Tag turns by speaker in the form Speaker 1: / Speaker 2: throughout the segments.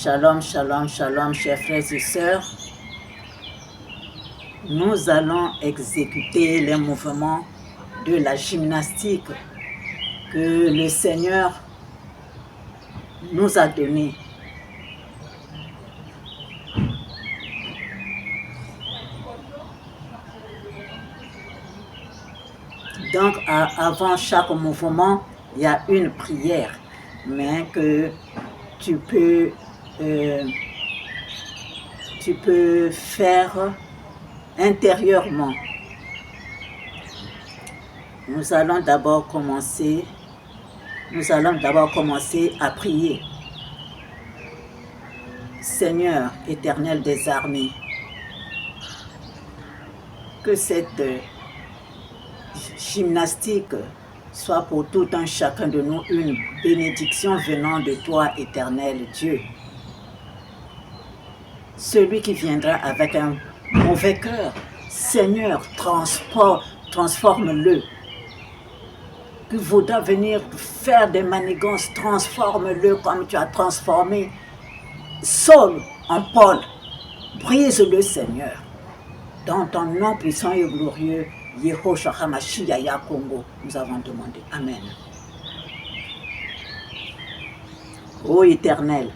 Speaker 1: Shalom, shalom, shalom, chers frères et sœurs. Nous allons exécuter les mouvements de la gymnastique que le Seigneur nous a donnés. Donc, avant chaque mouvement, il y a une prière, mais que tu peux faire intérieurement. Nous allons d'abord commencer à prier. Seigneur éternel des armées, que cette gymnastique soit pour tout un chacun de nous une bénédiction venant de toi, éternel Dieu. Celui qui viendra avec un mauvais cœur, Seigneur, transforme-le. Qui voudra venir faire des manigances, transforme-le comme tu as transformé Saul en Paul. Brise-le, Seigneur. Dans ton nom puissant et glorieux, Yehoshua HaMashiach Congo, nous avons demandé. Amen. Ô Éternel,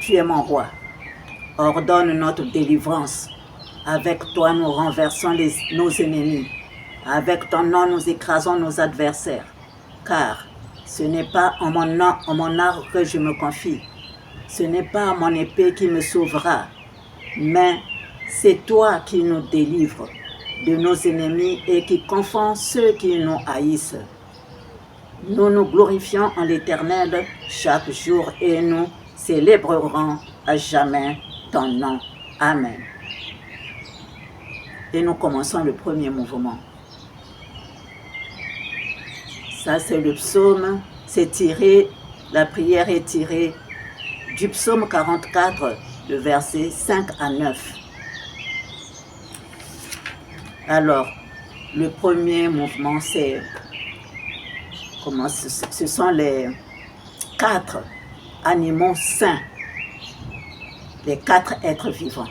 Speaker 1: tu es mon roi. Ordonne notre délivrance. Avec toi, nous renversons nos ennemis. Avec ton nom, nous écrasons nos adversaires. Car ce n'est pas en mon arc que je me confie. Ce n'est pas mon épée qui me sauvera. Mais c'est toi qui nous délivres de nos ennemis et qui confond ceux qui nous haïssent. Nous nous glorifions en l'Éternel chaque jour et nous célébrerons à jamais ton nom. Amen. Et nous commençons le premier mouvement. Ça, c'est le psaume. La prière est tirée du psaume 44, le verset 5 à 9. Alors, le premier mouvement, ce sont les 4 animaux saints, les 4 êtres vivants,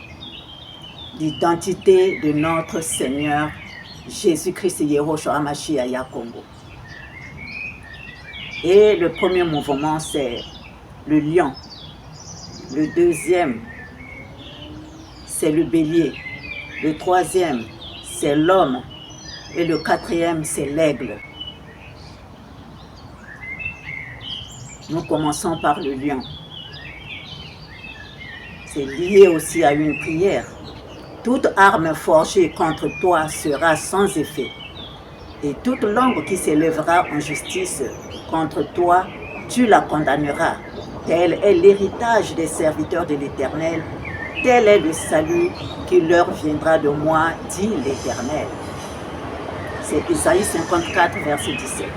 Speaker 1: l'identité de notre Seigneur Jésus-Christ Yehoshua HaMashiach Congo. Et le premier mouvement, c'est le lion. Le deuxième, c'est le bélier. Le troisième, c'est l'homme. Et le quatrième, c'est l'aigle. Nous commençons par le lion. C'est lié aussi à une prière. Toute arme forgée contre toi sera sans effet. Et toute langue qui s'élèvera en justice contre toi, tu la condamneras. Tel est l'héritage des serviteurs de l'Éternel. Tel est le salut qui leur viendra de moi, dit l'Éternel. C'est Isaïe 54, verset 17.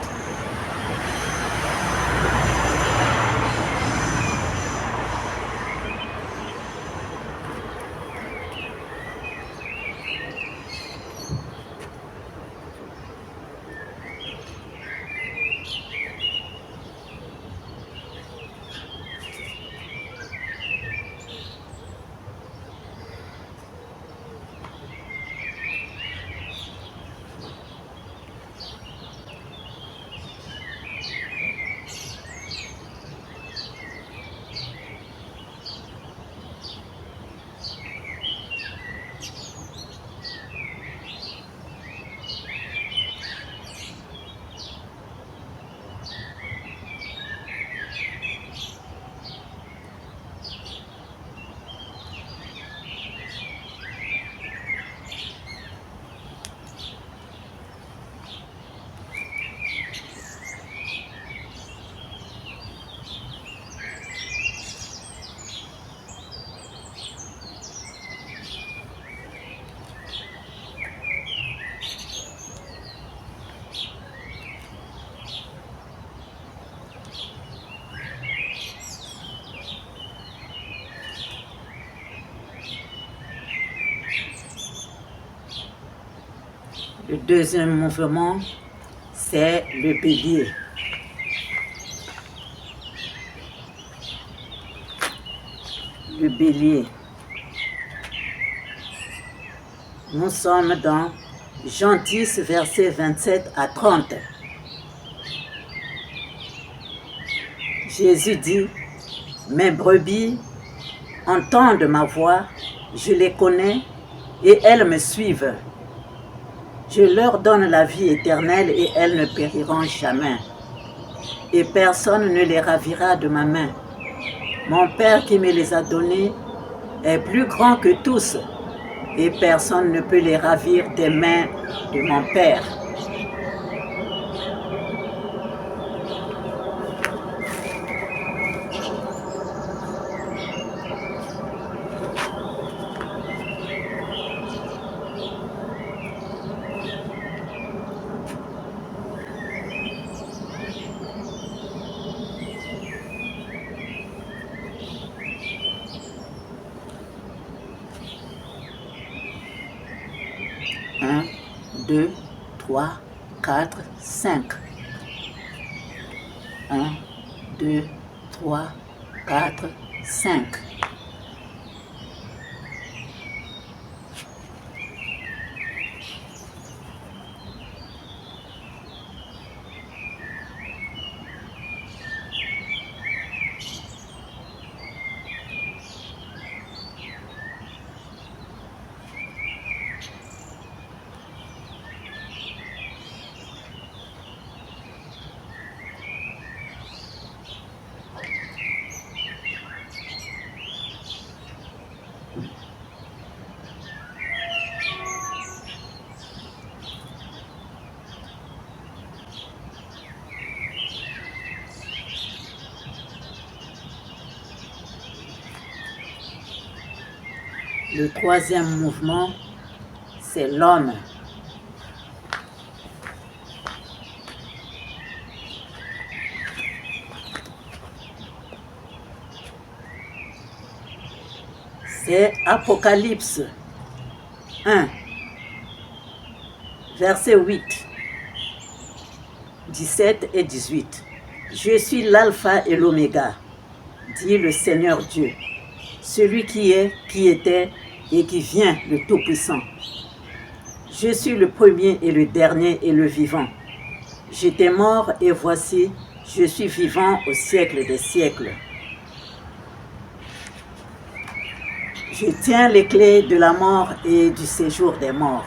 Speaker 1: Le deuxième mouvement, c'est le bélier. Le bélier. Nous sommes dans Jean 10, versets 27 à 30. Jésus dit, « Mes brebis entendent ma voix, je les connais et elles me suivent. Je leur donne la vie éternelle et elles ne périront jamais. Et personne ne les ravira de ma main. Mon Père qui me les a donnés est plus grand que tous et personne ne peut les ravir des mains de mon Père. » Un, 2, 3, 4, 5. 1, 2, 3, 4, 5. Le troisième mouvement, c'est l'homme. C'est Apocalypse 1, verset 8, 17 et 18. Je suis l'alpha et l'oméga, dit le Seigneur Dieu, celui qui est, qui était et qui vient, le Tout-Puissant. Je suis le premier et le dernier et le vivant. J'étais mort et voici, je suis vivant au siècle des siècles. Je tiens les clés de la mort et du séjour des morts.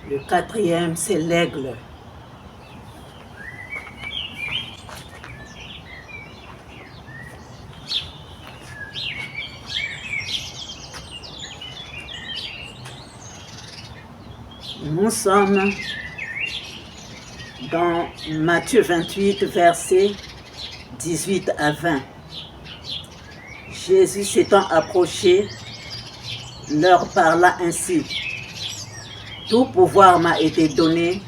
Speaker 1: Le quatrième, c'est l'aigle. Nous sommes dans Matthieu 28, versets 18 à 20. Jésus s'étant approché, leur parla ainsi. Tout pouvoir m'a été donné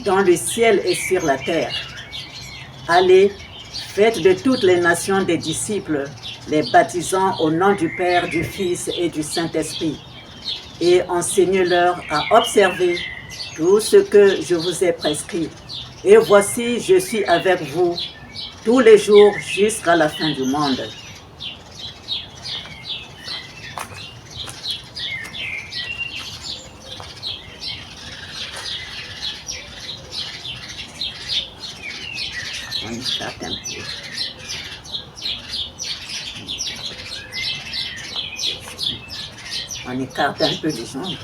Speaker 1: dans le ciel et sur la terre. Allez, faites de toutes les nations des disciples, les baptisant au nom du Père, du Fils et du Saint-Esprit, et enseignez-leur à observer tout ce que je vous ai prescrit. Et voici, je suis avec vous tous les jours jusqu'à la fin du monde. On écarte un peu. On écarte un peu les jambes.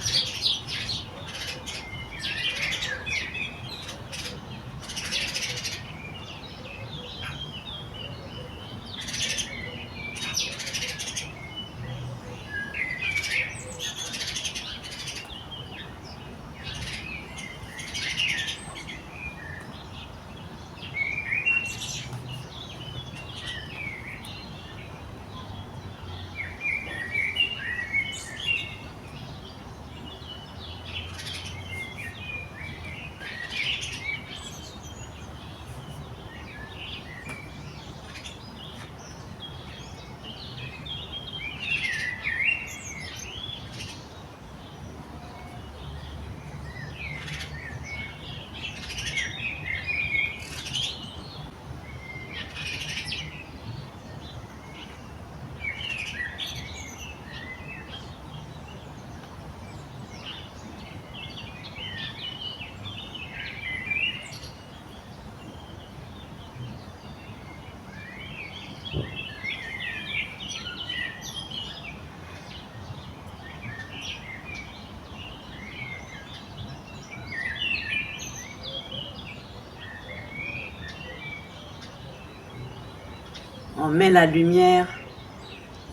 Speaker 1: On met la lumière,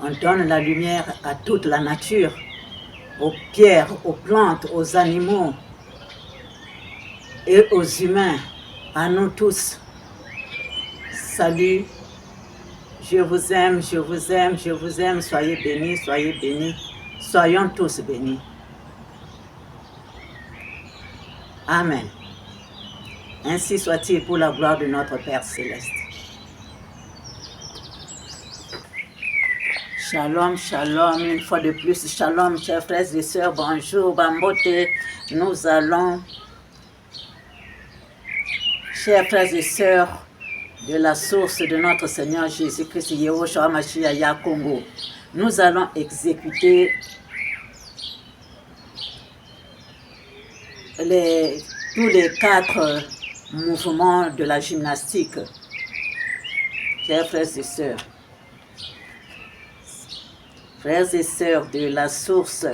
Speaker 1: on donne la lumière à toute la nature, aux pierres, aux plantes, aux animaux et aux humains, à nous tous. Salut, je vous aime, je vous aime, je vous aime, soyez bénis, soyons tous bénis. Amen. Ainsi soit-il pour la gloire de notre Père Céleste. Shalom, shalom, une fois de plus, shalom, chers frères et sœurs, bonjour, Bambote. Nous allons, chers frères et sœurs, de la source de notre Seigneur Jésus-Christ, Yehoshua Mashiach Ya Congo, nous allons exécuter tous les 4 mouvements de la gymnastique. Chers frères et sœurs, de la source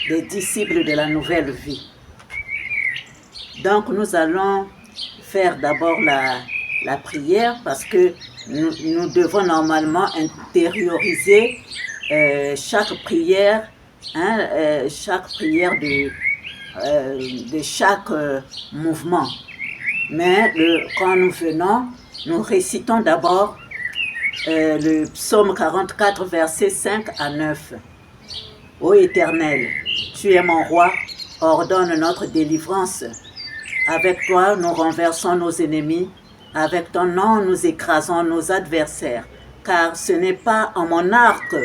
Speaker 1: des disciples de la nouvelle vie. Donc nous allons faire d'abord la prière parce que nous devons normalement intérioriser chaque prière, chaque prière de chaque mouvement. Mais quand nous venons, nous récitons d'abord le psaume 44, versets 5 à 9. Ô Éternel, tu es mon roi, ordonne notre délivrance. Avec toi, nous renversons nos ennemis. Avec ton nom, nous écrasons nos adversaires. Car ce n'est pas en mon arc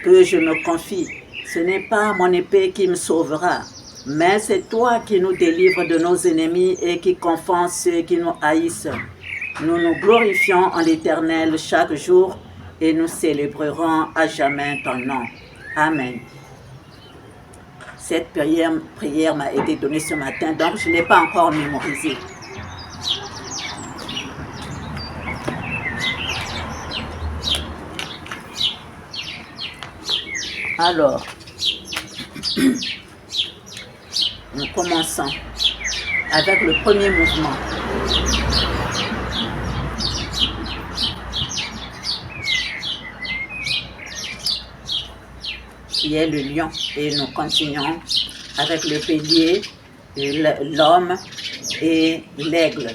Speaker 1: que je me confie. Ce n'est pas mon épée qui me sauvera. Mais c'est toi qui nous délivres de nos ennemis et qui confonds ceux qui nous haïssent. Nous nous glorifions en l'Éternel chaque jour et nous célébrerons à jamais ton nom. Amen. Cette prière m'a été donnée ce matin, donc je ne l'ai pas encore mémorisée. Alors, nous commençons avec le premier mouvement. qui est le lion. Et nous continuons avec le bélier, l'homme et l'aigle.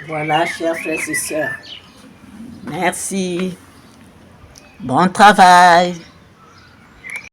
Speaker 1: Voilà, chers frères et sœurs. Merci. Bon travail.